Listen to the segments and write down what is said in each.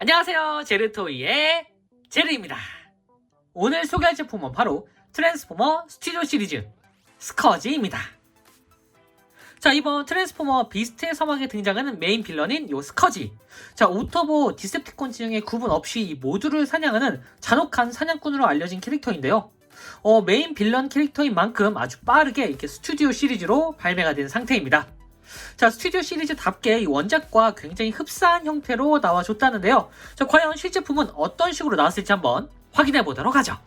안녕하세요, 제르토이의 제르입니다. 오늘 소개할 제품은 바로 트랜스포머 스튜디오 시리즈 스커지입니다. 자, 이번 트랜스포머 비스트의 서막에 등장하는 메인 빌런인 요 스커지. 자, 오토보, 디셉티콘 진영의 구분 없이 이 모두를 사냥하는 잔혹한 사냥꾼으로 알려진 캐릭터인데요. 메인 빌런 캐릭터인 만큼 아주 빠르게 이렇게 스튜디오 시리즈로 발매가 된 상태입니다. 자, 스튜디오 시리즈답게 이 원작과 굉장히 흡사한 형태로 나와줬다는데요. 자, 과연 실제품은 어떤 식으로 나왔을지 한번 확인해 보도록 하죠.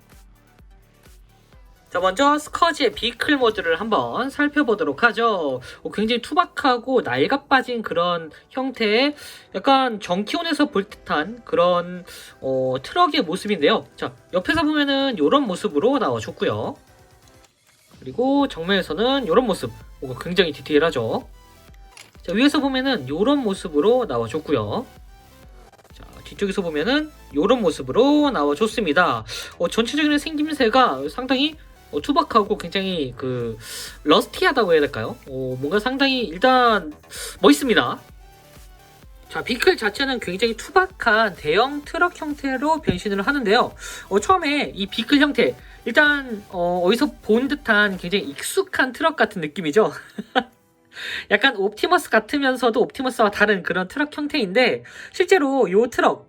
자, 먼저 스커지의 비클 모드를 한번 살펴보도록 하죠. 굉장히 투박하고 낡아 빠진 그런 형태의 약간 정키온에서 볼 듯한 그런 트럭의 모습인데요. 자, 옆에서 보면은 이런 모습으로 나와줬고요. 그리고 정면에서는 이런 모습, 뭔가 굉장히 디테일하죠. 자, 위에서 보면은 이런 모습으로 나와줬고요. 자, 뒤쪽에서 보면은 이런 모습으로 나와줬습니다. 전체적인 생김새가 상당히 투박하고 굉장히 러스티하다고 해야 될까요? 뭔가 상당히 일단 멋있습니다. 자, 비클 자체는 굉장히 투박한 대형 트럭 형태로 변신을 하는데요. 처음에 이 비클 형태, 일단 어디서 본 듯한 굉장히 익숙한 트럭 같은 느낌이죠. 약간 옵티머스 같으면서도 옵티머스와 다른 그런 트럭 형태인데, 실제로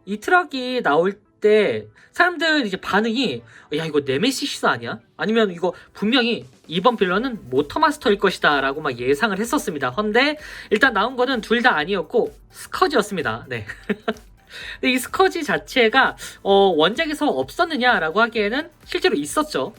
이 트럭이 나올 때 사람들 이제 반응이, 야, 이거 네메시스 아니야? 아니면 이거 분명히 이번 빌런은 모터마스터일 것이다 라고 막 예상을 했었습니다. 헌데 일단 나온 거는 둘 다 아니었고 스커지였습니다. 네. 근데 이 스커지 자체가 원작에서 없었느냐라고 하기에는 실제로 있었죠.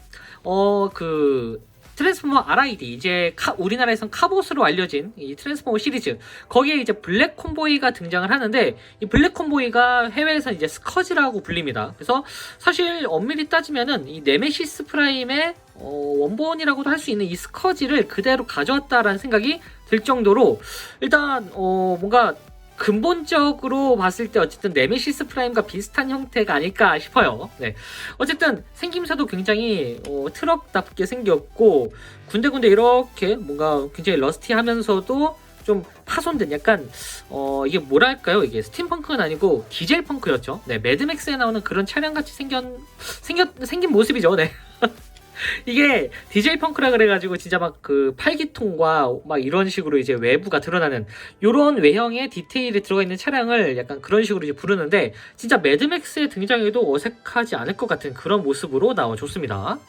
트랜스포머 RID, 이제 우리나라에선 카봇으로 알려진 이 트랜스포머 시리즈, 거기에 이제 블랙 콤보이가 등장을 하는데, 이 블랙 콤보이가 해외에서 이제 스커지라고 불립니다. 그래서 사실 엄밀히 따지면은 이 네메시스 프라임의 원본이라고도 할 수 있는 이 스커지를 그대로 가져왔다라는 생각이 들 정도로, 일단 뭔가 근본적으로 봤을 때 어쨌든 네메시스 프라임과 비슷한 형태가 아닐까 싶어요. 네. 어쨌든 생김새도 굉장히 트럭답게 생겼고, 군데군데 이렇게 뭔가 굉장히 러스티하면서도 좀 파손된, 약간 이게 뭐랄까요? 이게 스팀펑크는 아니고 디젤 펑크였죠. 네, 매드맥스에 나오는 그런 차량같이 생긴 모습이죠. 네. 이게 디젤 펑크라 그래가지고 진짜 막 팔기통과 막 이런 식으로 이제 외부가 드러나는 요런 외형의 디테일이 들어가 있는 차량을 약간 그런 식으로 이제 부르는데, 진짜 매드맥스의 등장에도 어색하지 않을 것 같은 그런 모습으로 나와줬습니다.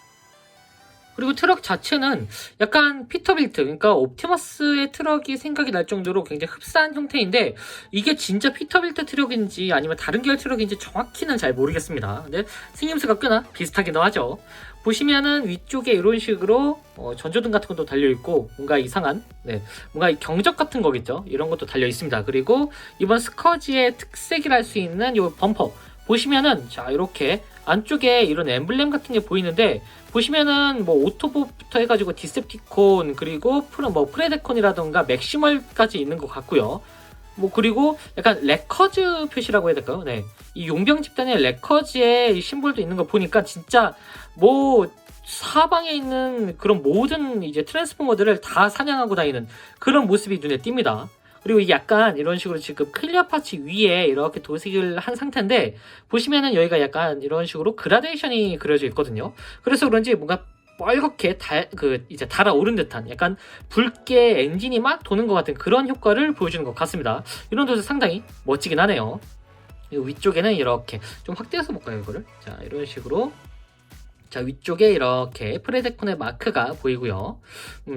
그리고 트럭 자체는 약간 피터빌트, 그러니까 옵티머스의 트럭이 생각이 날 정도로 굉장히 흡사한 형태인데, 이게 진짜 피터빌트 트럭인지 아니면 다른 계열 트럭인지 정확히는 잘 모르겠습니다. 근데 생김새가 꽤나 비슷하기도 하죠. 보시면은 위쪽에 이런 식으로 전조등 같은 것도 달려있고, 뭔가 이상한, 뭔가 경적 같은 거겠죠. 이런 것도 달려있습니다. 그리고 이번 스커지의 특색이라 할 수 있는 이 범퍼 보시면은, 자, 이렇게 안쪽에 이런 엠블렘 같은 게 보이는데, 보시면은 뭐 오토봇부터 해가지고 디셉티콘, 그리고 프레데콘이라던가 맥시멀까지 있는 것 같고요. 그리고 약간 레커즈 표시라고 해야 될까요? 네. 이 용병 집단의 레커즈의 심볼도 있는 거 보니까 진짜 사방에 있는 그런 모든 이제 트랜스포머들을 다 사냥하고 다니는 그런 모습이 눈에 띕니다. 그리고 이게 약간 이런 식으로 지금 클리어 파츠 위에 이렇게 도색을 한 상태인데, 보시면은 여기가 약간 이런 식으로 그라데이션이 그려져 있거든요. 그래서 그런지 뭔가 빨갛게 이제 달아오른 듯한, 약간 붉게 엔진이 막 도는 것 같은 그런 효과를 보여주는 것 같습니다. 이런 데서 상당히 멋지긴 하네요. 위쪽에는 이렇게 좀 확대해서 볼까요, 이거를? 자, 이런 식으로. 자, 위쪽에 이렇게 프레데콘의 마크가 보이고요.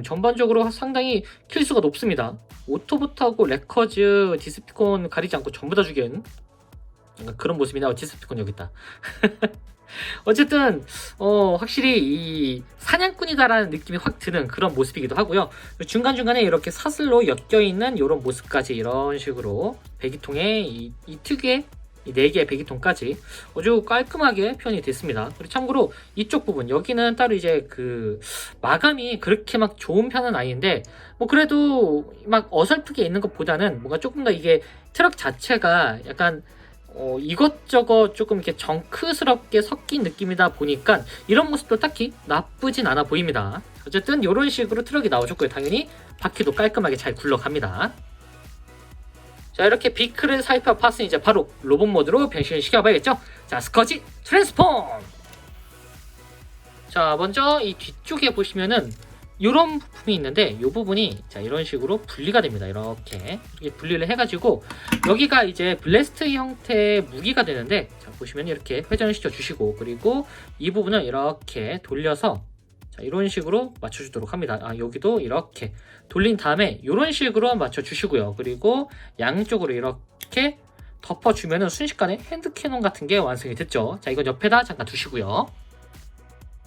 전반적으로 상당히 킬수가 높습니다. 오토봇하고 레커즈, 디셉티콘 가리지 않고 전부 다 죽인 그런 모습이나, 디셉티콘 여기 있다. 어쨌든 확실히 이 사냥꾼이다라는 느낌이 확 드는 그런 모습이기도 하고요. 중간중간에 이렇게 사슬로 엮여있는 이런 모습까지 이런 식으로 배기통에 이 특유의 이 4개의 배기통까지 아주 깔끔하게 표현이 됐습니다. 그리고 참고로 이쪽 부분, 여기는 따로 이제 마감이 그렇게 막 좋은 편은 아닌데, 그래도 막 어설프게 있는 것보다는 뭔가 조금 더 이게 트럭 자체가 약간 이것저것 조금 이렇게 정크스럽게 섞인 느낌이다 보니까 이런 모습도 딱히 나쁘진 않아 보입니다. 어쨌든 이런 식으로 트럭이 나와줬고요. 당연히 바퀴도 깔끔하게 잘 굴러갑니다. 자, 이렇게 비크를 살펴 봤으니 이제 바로 로봇 모드로 변신을 시켜봐야겠죠. 자, 스커지 트랜스폼. 자, 먼저 이 뒤쪽에 보시면은 이런 부품이 있는데 이 부분이 자 이런 식으로 분리가 됩니다. 이렇게 분리를 해가지고 여기가 이제 블래스트 형태의 무기가 되는데 자 보시면 이렇게 회전을 시켜 주시고 그리고 이 부분을 이렇게 돌려서 자 이런 식으로 맞춰주도록 합니다. 아 여기도 이렇게 돌린 다음에 이런 식으로 맞춰주시고요. 그리고 양쪽으로 이렇게 덮어주면은 순식간에 핸드 캐논 같은 게 완성이 됐죠. 자 이건 옆에다 잠깐 두시고요.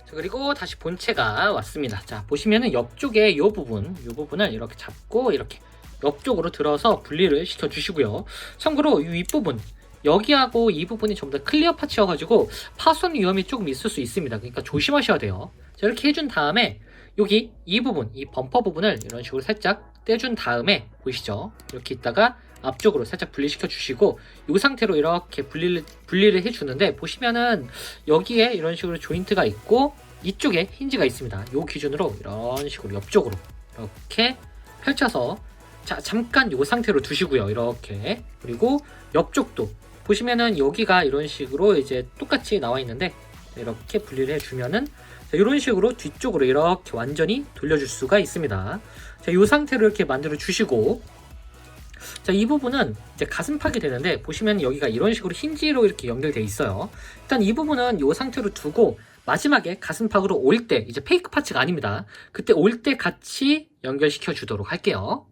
자, 그리고 다시 본체가 왔습니다. 자 보시면은 옆쪽에 이 부분을 이렇게 잡고 이렇게 옆쪽으로 들어서 분리를 시켜 주시고요. 참고로 이 윗부분 여기하고 이 부분이 전부 다 클리어 파츠여가지고 파손 위험이 조금 있을 수 있습니다. 그러니까 조심하셔야 돼요. 자 이렇게 해준 다음에 여기 이 부분 이 범퍼 부분을 이런 식으로 살짝 떼준 다음에 보이시죠? 이렇게 있다가 앞쪽으로 살짝 분리시켜 주시고 이 상태로 이렇게 분리를 해주는데 보시면은 여기에 이런 식으로 조인트가 있고 이쪽에 힌지가 있습니다. 이 기준으로 이런 식으로 옆쪽으로 이렇게 펼쳐서 자 잠깐 이 상태로 두시고요. 이렇게 그리고 옆쪽도 보시면은 여기가 이런 식으로 이제 똑같이 나와 있는데 이렇게 분리를 해주면은 자, 이런 식으로 뒤쪽으로 이렇게 완전히 돌려줄 수가 있습니다. 자, 이 상태로 이렇게 만들어 주시고 자, 이 부분은 이제 가슴팍이 되는데 보시면 여기가 이런 식으로 힌지로 이렇게 연결되어 있어요. 일단 이 부분은 이 상태로 두고 마지막에 가슴팍으로 올 때 이제 페이크 파츠가 아닙니다. 그때 올 때 같이 연결시켜 주도록 할게요.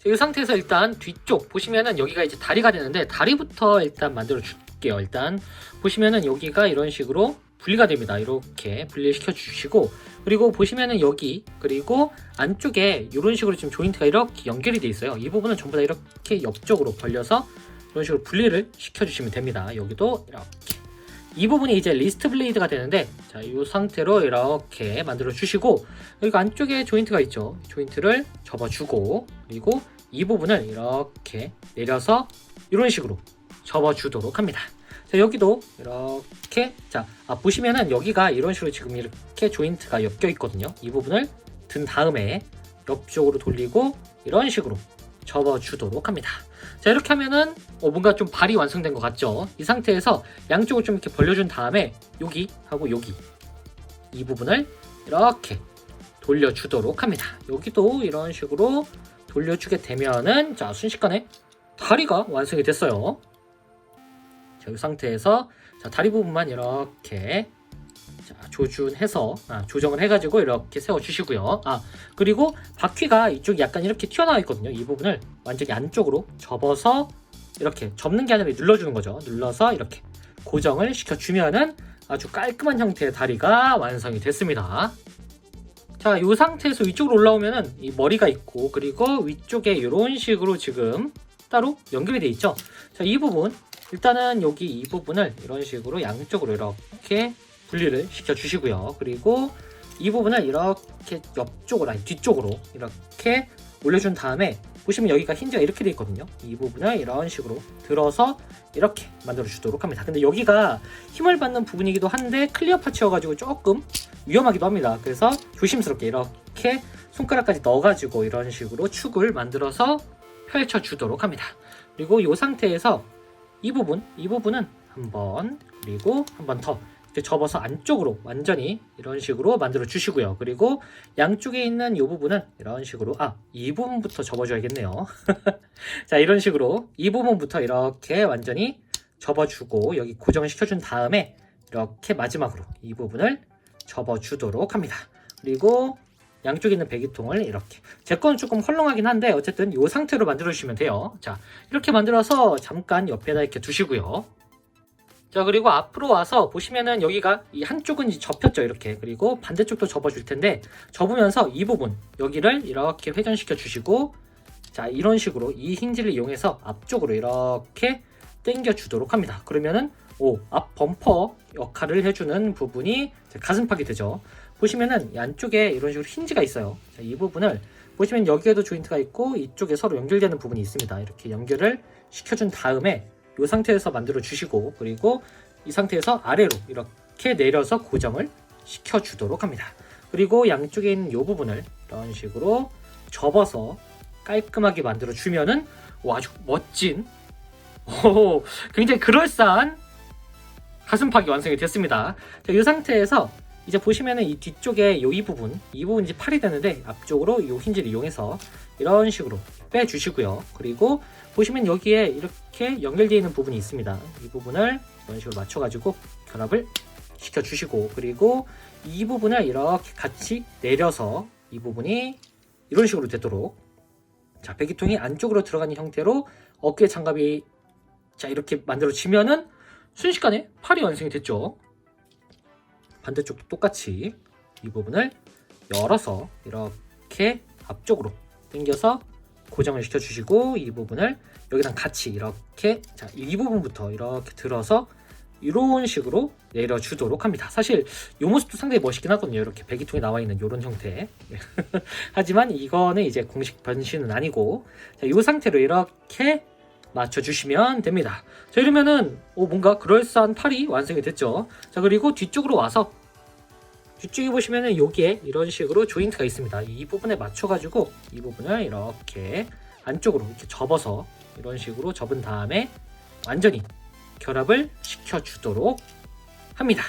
자, 이 상태에서 일단 뒤쪽 보시면은 여기가 이제 다리가 되는데 다리부터 일단 만들어 줄게요. 일단 보시면은 여기가 이런 식으로 분리가 됩니다. 이렇게 분리시켜 주시고 그리고 보시면은 여기 그리고 안쪽에 이런 식으로 지금 조인트가 이렇게 연결이 돼 있어요. 이 부분은 전부 다 이렇게 옆쪽으로 벌려서 이런 식으로 분리를 시켜 주시면 됩니다. 여기도 이렇게 이 부분이 이제 리스트 블레이드가 되는데 자, 이 상태로 이렇게 만들어 주시고 여기 안쪽에 조인트가 있죠. 조인트를 접어 주고 그리고 이 부분을 이렇게 내려서 이런 식으로 접어 주도록 합니다. 자, 여기도 이렇게 자 보시면은 여기가 이런 식으로 지금 이렇게 조인트가 엮여 있거든요. 이 부분을 든 다음에 옆쪽으로 돌리고 이런 식으로 접어 주도록 합니다. 자 이렇게 하면은 뭔가 좀 발이 완성된 것 같죠. 이 상태에서 양쪽을 좀 이렇게 벌려준 다음에 여기 하고 여기 이 부분을 이렇게 돌려주도록 합니다. 여기도 이런 식으로 돌려주게 되면은 자 순식간에 다리가 완성이 됐어요. 자, 이 상태에서 자, 다리 부분만 이렇게 자, 조정을 해가지고 이렇게 세워주시고요. 그리고 바퀴가 이쪽이 약간 이렇게 튀어나와 있거든요. 이 부분을 완전히 안쪽으로 접어서 이렇게 접는 게 아니라 눌러주는 거죠. 눌러서 이렇게 고정을 시켜주면은 아주 깔끔한 형태의 다리가 완성이 됐습니다. 자, 이 상태에서 위쪽으로 올라오면은 이 머리가 있고 그리고 위쪽에 이런 식으로 지금 따로 연결이 돼 있죠. 자, 이 부분 일단은 여기 이 부분을 이런 식으로 양쪽으로 이렇게 분리를 시켜 주시고요. 그리고 이 부분을 이렇게 옆쪽으로 아니 뒤쪽으로 이렇게 올려준 다음에 보시면 여기가 힌지가 이렇게 돼 있거든요. 이 부분을 이런 식으로 들어서 이렇게 만들어 주도록 합니다. 근데 여기가 힘을 받는 부분이기도 한데 클리어 파츠여가지고 조금 위험하기도 합니다. 그래서 조심스럽게 이렇게 손가락까지 넣어가지고 이런 식으로 축을 만들어서 펼쳐 주도록 합니다. 그리고 이 상태에서 이 부분은 한번 그리고 한 번 더 접어서 안쪽으로 완전히 이런 식으로 만들어 주시고요. 그리고 양쪽에 있는 이 부분은 이런 식으로 이 부분부터 접어줘야겠네요. 자 이런 식으로 이 부분부터 이렇게 완전히 접어주고 여기 고정을 시켜준 다음에 이렇게 마지막으로 이 부분을 접어주도록 합니다. 그리고 양쪽에 있는 배기통을 이렇게 제 건 조금 헐렁하긴 한데 어쨌든 이 상태로 만들어 주시면 돼요. 자 이렇게 만들어서 잠깐 옆에다 이렇게 두시고요. 자 그리고 앞으로 와서 보시면은 여기가 이 한쪽은 접혔죠 이렇게. 그리고 반대쪽도 접어줄 텐데 접으면서 이 부분 여기를 이렇게 회전시켜 주시고 자 이런 식으로 이 힌지를 이용해서 앞쪽으로 이렇게 당겨 주도록 합니다. 그러면은 앞 범퍼 역할을 해주는 부분이 가슴팍이 되죠. 보시면은 이 안쪽에 이런 식으로 힌지가 있어요. 자, 이 부분을 보시면 여기에도 조인트가 있고 이쪽에 서로 연결되는 부분이 있습니다. 이렇게 연결을 시켜준 다음에 이 상태에서 만들어 주시고 그리고 이 상태에서 아래로 이렇게 내려서 고정을 시켜 주도록 합니다. 그리고 양쪽에 있는 이 부분을 이런 식으로 접어서 깔끔하게 만들어 주면은 아주 멋진 굉장히 그럴싸한 가슴팍이 완성이 됐습니다. 자, 이 상태에서 이제 보시면은 이 뒤쪽에 이 부분 이제 팔이 되는데 앞쪽으로 이 힌지를 이용해서 이런 식으로 빼주시고요. 그리고 보시면 여기에 이렇게 연결되어 있는 부분이 있습니다. 이 부분을 이런 식으로 맞춰가지고 결합을 시켜주시고, 그리고 이 부분을 이렇게 같이 내려서 이 부분이 이런 식으로 되도록, 자, 배기통이 안쪽으로 들어가는 형태로 어깨 장갑이 자 이렇게 만들어지면은 순식간에 팔이 완성이 됐죠. 반대쪽도 똑같이 이 부분을 열어서 이렇게 앞쪽으로 당겨서 고정을 시켜주시고, 이 부분을 여기랑 같이 이렇게, 자, 이 부분부터 이렇게 들어서 이런 식으로 내려주도록 합니다. 사실 이 모습도 상당히 멋있긴 하거든요. 이렇게 배기통에 나와 있는 이런 형태. 하지만 이거는 이제 공식 변신은 아니고, 자, 이 상태로 이렇게 맞춰주시면 됩니다. 자, 이러면은 뭔가 그럴싸한 팔이 완성이 됐죠. 자, 그리고 뒤쪽으로 와서 뒤쪽에 보시면은 여기에 이런 식으로 조인트가 있습니다. 이 부분에 맞춰가지고 이 부분을 이렇게 안쪽으로 이렇게 접어서 이런 식으로 접은 다음에 완전히 결합을 시켜주도록 합니다.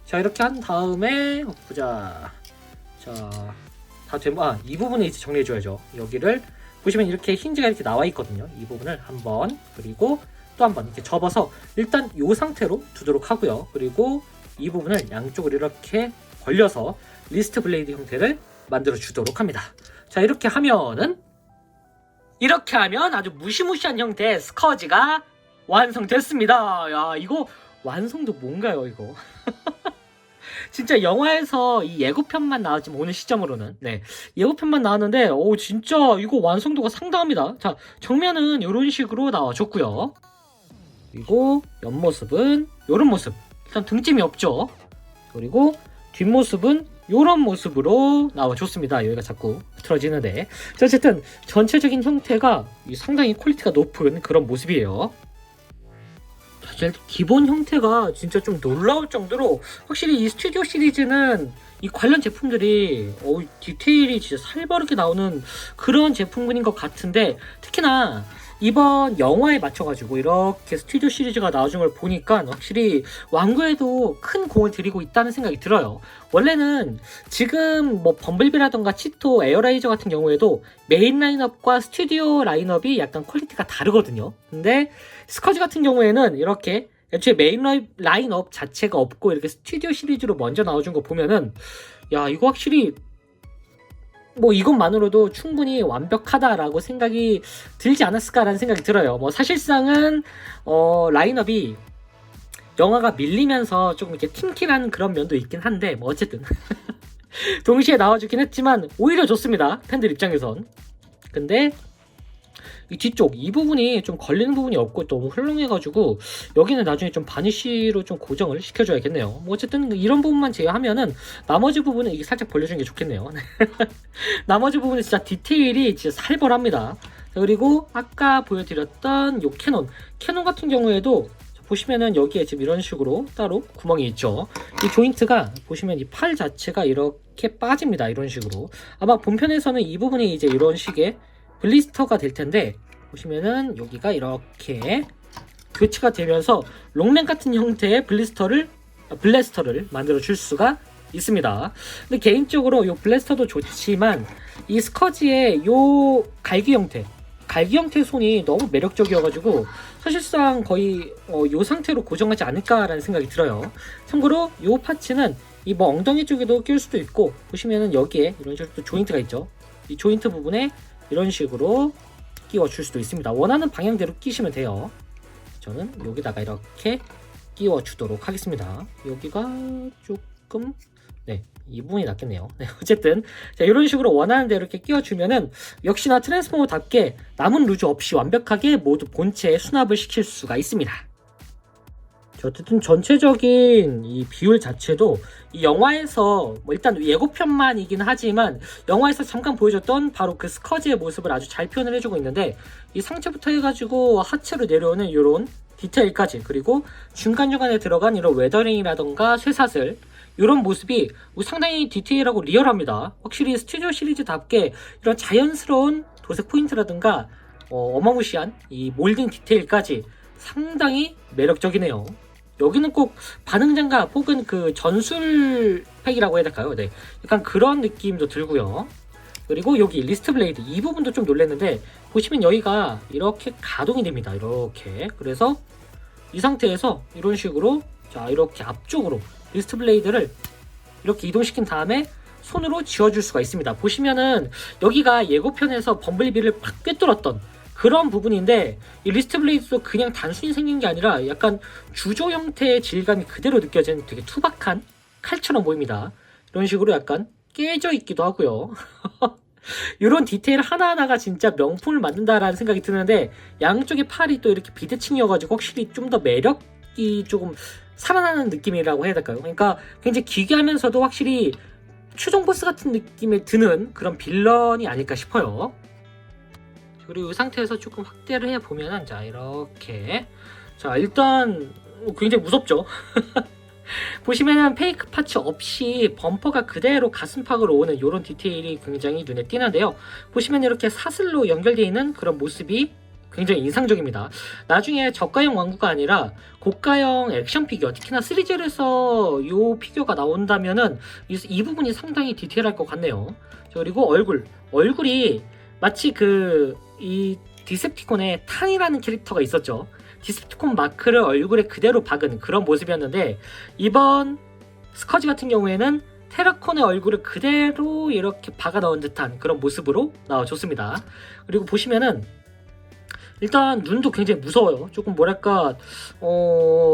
자, 이렇게 한 다음에 보자. 자, 다 되면 이 부분에 이제 정리해줘야죠. 여기를 보시면 이렇게 힌지가 이렇게 나와 있거든요. 이 부분을 한번, 그리고 또 한번 이렇게 접어서 일단 이 상태로 두도록 하고요. 그리고 이 부분을 양쪽으로 이렇게 벌려서 리스트 블레이드 형태를 만들어 주도록 합니다. 자, 이렇게 하면 아주 무시무시한 형태의 스커지가 완성됐습니다. 야, 이거 완성도 뭔가요, 이거? 진짜 영화에서 이 예고편만 나왔지만 오늘 시점으로는 예고편만 나왔는데 진짜 이거 완성도가 상당합니다. 자, 정면은 이런 식으로 나와줬고요. 그리고 옆모습은 이런 모습. 일단 등짐이 없죠. 그리고 뒷모습은 이런 모습으로 나와줬습니다. 여기가 자꾸 틀어지는데, 자, 어쨌든 전체적인 형태가 상당히 퀄리티가 높은 그런 모습이에요. 기본 형태가 진짜 좀 놀라울 정도로 확실히 이 스튜디오 시리즈는 이 관련 제품들이 디테일이 진짜 살벌하게 나오는 그런 제품군인 것 같은데, 특히나 이번 영화에 맞춰가지고 이렇게 스튜디오 시리즈가 나와준 걸 보니까 확실히 완구에도 큰 공을 들이고 있다는 생각이 들어요. 원래는 지금 뭐 범블비라던가 치토, 에어라이저 같은 경우에도 메인 라인업과 스튜디오 라인업이 약간 퀄리티가 다르거든요. 근데 스커지 같은 경우에는 이렇게 애초에 메인 라인업 자체가 없고 이렇게 스튜디오 시리즈로 먼저 나와준 거 보면은, 야, 이거 확실히 뭐 이것만으로도 충분히 완벽하다라고 생각이 들지 않았을까라는 생각이 들어요. 뭐 사실상은 라인업이 영화가 밀리면서 조금 이렇게 팀킬하는 그런 면도 있긴 한데, 뭐 어쨌든 동시에 나와주긴 했지만 오히려 좋습니다, 팬들 입장에선. 근데 이 뒤쪽 이 부분이 좀 걸리는 부분이 없고 너무 헐렁해가지고 여기는 나중에 좀 바니쉬로 좀 고정을 시켜줘야겠네요. 뭐 어쨌든 이런 부분만 제외하면은 나머지 부분은 이게 살짝 벌려주는 게 좋겠네요. 나머지 부분은 진짜 디테일이 진짜 살벌합니다. 그리고 아까 보여드렸던 요 캐논 같은 경우에도 보시면은 여기에 지금 이런 식으로 따로 구멍이 있죠. 이 조인트가 보시면 이 팔 자체가 이렇게 빠집니다. 이런 식으로. 아마 본편에서는 이 부분이 이제 이런 식의 블리스터가 될 텐데, 보시면은 여기가 이렇게 교체가 되면서 롱맨 같은 형태의 블래스터를 만들어 줄 수가 있습니다. 근데 개인적으로 이 블래스터도 좋지만 이 스커지의 요 갈기 형태 손이 너무 매력적이어가지고 사실상 거의 요 상태로 고정하지 않을까라는 생각이 들어요. 참고로 요 파츠는 이 뭐 엉덩이 쪽에도 끼울 수도 있고, 보시면은 여기에 이런 식으로 또 조인트가 있죠. 이 조인트 부분에 이런 식으로 끼워줄 수도 있습니다. 원하는 방향대로 끼시면 돼요. 저는 여기다가 이렇게 끼워주도록 하겠습니다. 여기가 조금 이 부분이 낫겠네요. 어쨌든 자, 이런 식으로 원하는 대로 이렇게 끼워주면은 역시나 트랜스포머답게 남은 루즈 없이 완벽하게 모두 본체에 수납을 시킬 수가 있습니다. 어쨌든 전체적인 이 비율 자체도 이 영화에서 뭐 일단 예고편만이긴 하지만 영화에서 잠깐 보여줬던 바로 그 스커지의 모습을 아주 잘 표현을 해주고 있는데, 이 상체부터 해가지고 하체로 내려오는 이런 디테일까지, 그리고 중간중간에 들어간 이런 웨더링이라던가 쇠사슬, 이런 모습이 상당히 디테일하고 리얼합니다. 확실히 스튜디오 시리즈답게 이런 자연스러운 도색 포인트라든가 어마무시한 이 몰딩 디테일까지 상당히 매력적이네요. 여기는 꼭 반응 장갑 혹은 그 전술 팩이라고 해야 될까요? 네, 약간 그런 느낌도 들고요. 그리고 여기 리스트 블레이드 이 부분도 좀 놀랐는데, 보시면 여기가 이렇게 가동이 됩니다. 이렇게. 그래서 이 상태에서 이런 식으로 자 이렇게 앞쪽으로 리스트 블레이드를 이렇게 이동시킨 다음에 손으로 쥐어줄 수가 있습니다. 보시면은 여기가 예고편에서 범블비를 팍 꿰뚫었던 그런 부분인데, 이 리스트 블레이드도 그냥 단순히 생긴 게 아니라 약간 주조 형태의 질감이 그대로 느껴지는 되게 투박한 칼처럼 보입니다. 이런 식으로 약간 깨져 있기도 하고요. 이런 디테일 하나하나가 진짜 명품을 만든다라는 생각이 드는데, 양쪽의 팔이 또 이렇게 비대칭이어가지고 확실히 좀 더 매력이 조금 살아나는 느낌이라고 해야 될까요? 그러니까 굉장히 기괴하면서도 확실히 최종 보스 같은 느낌이 드는 그런 빌런이 아닐까 싶어요. 그리고 이 상태에서 조금 확대를 해보면은, 자 이렇게, 자 일단 굉장히 무섭죠. 보시면은 페이크 파츠 없이 범퍼가 그대로 가슴팍으로 오는 이런 디테일이 굉장히 눈에 띄는데요. 보시면 이렇게 사슬로 연결되어 있는 그런 모습이 굉장히 인상적입니다. 나중에 저가형 왕구가 아니라 고가형 액션 피규어, 특히나 시리즈에서 이 피규어가 나온다면은 이 부분이 상당히 디테일할 것 같네요. 그리고 얼굴이 마치 이 디셉티콘의 탄이라는 캐릭터가 있었죠. 디셉티콘 마크를 얼굴에 그대로 박은 그런 모습이었는데, 이번 스커지 같은 경우에는 테라콘의 얼굴을 그대로 이렇게 박아 넣은 듯한 그런 모습으로 나와줬습니다. 그리고 보시면은 일단 눈도 굉장히 무서워요. 조금 뭐랄까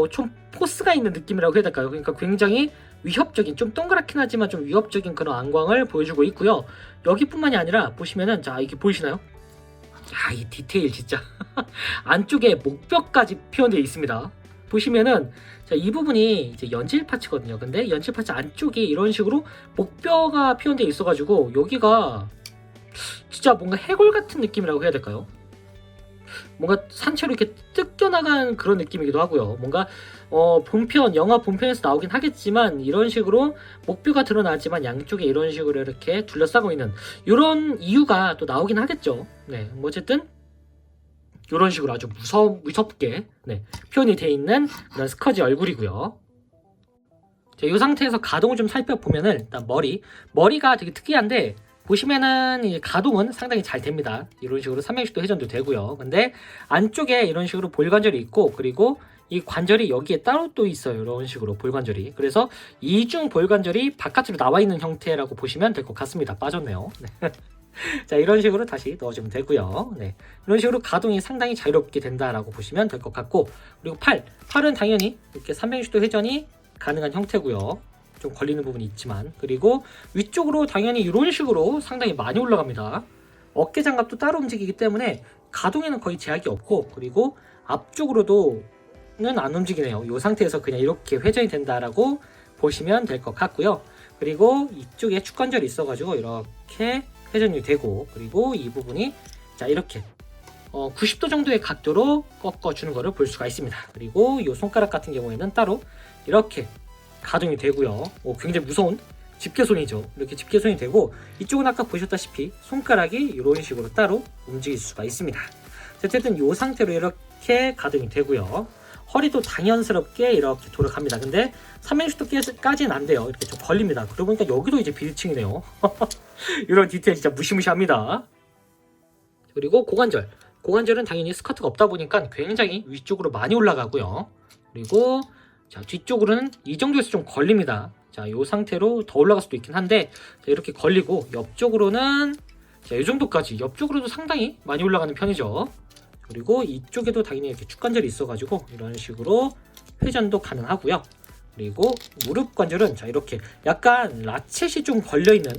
좀 포스가 있는 느낌이라고 해야 될까요? 그러니까 굉장히 위협적인, 좀 동그랗긴 하지만 좀 위협적인 그런 안광을 보여주고 있고요. 여기뿐만이 아니라 보시면은, 자 이게 보이시나요? 야, 이 디테일 진짜 안쪽에 목뼈까지 표현되어 있습니다. 보시면은, 자, 이 부분이 이제 연질 파츠거든요. 근데 연질 파츠 안쪽이 이런 식으로 목뼈가 표현되어 있어가지고 여기가 진짜 뭔가 해골 같은 느낌이라고 해야 될까요? 뭔가 산채로 이렇게 뜯겨나간 그런 느낌이기도 하고요. 뭔가 영화 본편에서 나오긴 하겠지만 이런 식으로 목뼈가 드러나지만 양쪽에 이런 식으로 이렇게 둘러싸고 있는 이런 이유가 또 나오긴 하겠죠. 네, 뭐 어쨌든 이런 식으로 아주 무섭게 네, 표현이 되어 있는 그런 스커지 얼굴이고요. 자, 이 상태에서 가동을 좀 살펴보면은, 일단 머리가 되게 특이한데, 보시면은 이 가동은 상당히 잘 됩니다. 이런 식으로 360도 회전도 되고요. 근데 안쪽에 이런 식으로 볼관절이 있고, 그리고 이 관절이 여기에 따로 또 있어요. 이런 식으로 볼관절이. 그래서 이중 볼관절이 바깥으로 나와 있는 형태라고 보시면 될 것 같습니다. 빠졌네요. 네. 자, 이런 식으로 다시 넣어주면 되고요. 네. 이런 식으로 가동이 상당히 자유롭게 된다라고 보시면 될 것 같고, 그리고 팔은 당연히 이렇게 360도 회전이 가능한 형태고요. 좀 걸리는 부분이 있지만, 그리고 위쪽으로 당연히 이런 식으로 상당히 많이 올라갑니다. 어깨 장갑도 따로 움직이기 때문에 가동에는 거의 제약이 없고, 그리고 앞쪽으로도는 안 움직이네요. 이 상태에서 그냥 이렇게 회전이 된다라고 보시면 될 것 같고요. 그리고 이쪽에 축관절이 있어가지고 이렇게 회전이 되고, 그리고 이 부분이 자 이렇게 90도 정도의 각도로 꺾어주는 것을 볼 수가 있습니다. 그리고 이 손가락 같은 경우에는 따로 이렇게 가동이 되고요. 굉장히 무서운 집게손이죠. 이렇게 집게손이 되고, 이쪽은 아까 보셨다시피 손가락이 이런 식으로 따로 움직일 수가 있습니다. 어쨌든 이 상태로 이렇게 가동이 되고요. 허리도 당연스럽게 이렇게 돌아갑니다. 근데 360도까지는 안 돼요. 이렇게 좀 걸립니다. 그러고 보니까 여기도 이제 비대칭이네요. 이런 디테일 진짜 무시무시합니다. 그리고 고관절은 당연히 스커트가 없다 보니까 굉장히 위쪽으로 많이 올라가고요. 그리고 자, 뒤쪽으로는 이 정도에서 좀 걸립니다. 자, 이 상태로 더 올라갈 수도 있긴 한데, 자, 이렇게 걸리고, 옆쪽으로는 자, 이 정도까지, 옆쪽으로도 상당히 많이 올라가는 편이죠. 그리고 이쪽에도 당연히 이렇게 축관절이 있어가지고 이런 식으로 회전도 가능하고요. 그리고 무릎 관절은 자 이렇게 약간 라쳇이 좀 걸려있는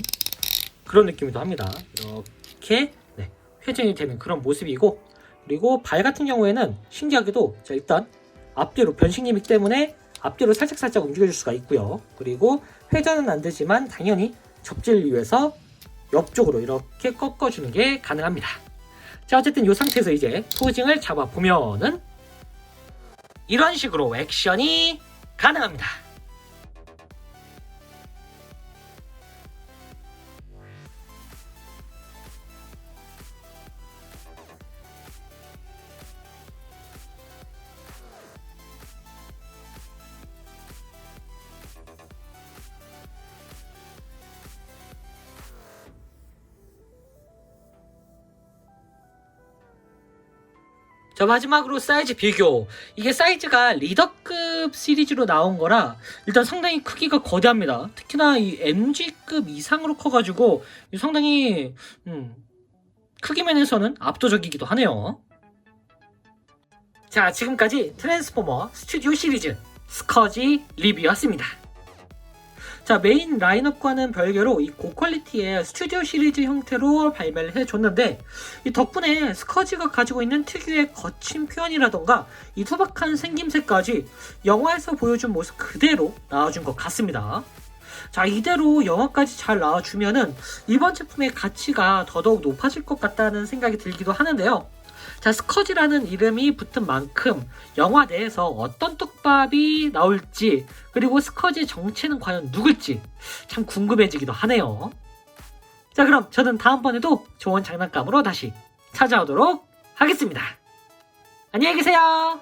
그런 느낌이기도 합니다. 이렇게 네, 회전이 되는 그런 모습이고, 그리고 발 같은 경우에는 신기하게도 자 일단 앞뒤로 변신기이기 때문에 앞뒤로 살짝살짝 움직여줄 수가 있고요. 그리고 회전은 안 되지만 당연히 접지를 위해서 옆쪽으로 이렇게 꺾어주는 게 가능합니다. 자, 어쨌든 이 상태에서 이제 포징을 잡아보면은 이런 식으로 액션이 가능합니다. 자, 마지막으로 사이즈 비교. 이게 사이즈가 리더급 시리즈로 나온 거라 일단 상당히 크기가 거대합니다. 특히나 이 MG급 이상으로 커가지고 상당히 크기 면에서는 압도적이기도 하네요. 자, 지금까지 트랜스포머 스튜디오 시리즈 스커지 리뷰였습니다. 자, 메인 라인업과는 별개로 이 고퀄리티의 스튜디오 시리즈 형태로 발매를 해줬는데 이 덕분에 스커지가 가지고 있는 특유의 거친 표현이라던가 이 투박한 생김새까지 영화에서 보여준 모습 그대로 나와준 것 같습니다. 자, 이대로 영화까지 잘 나와주면은 이번 제품의 가치가 더더욱 높아질 것 같다는 생각이 들기도 하는데요. 자, 스커지라는 이름이 붙은 만큼 영화 내에서 어떤 떡밥이 나올지, 그리고 스커지의 정체는 과연 누굴지 참 궁금해지기도 하네요. 자, 그럼 저는 다음번에도 좋은 장난감으로 다시 찾아오도록 하겠습니다. 안녕히 계세요.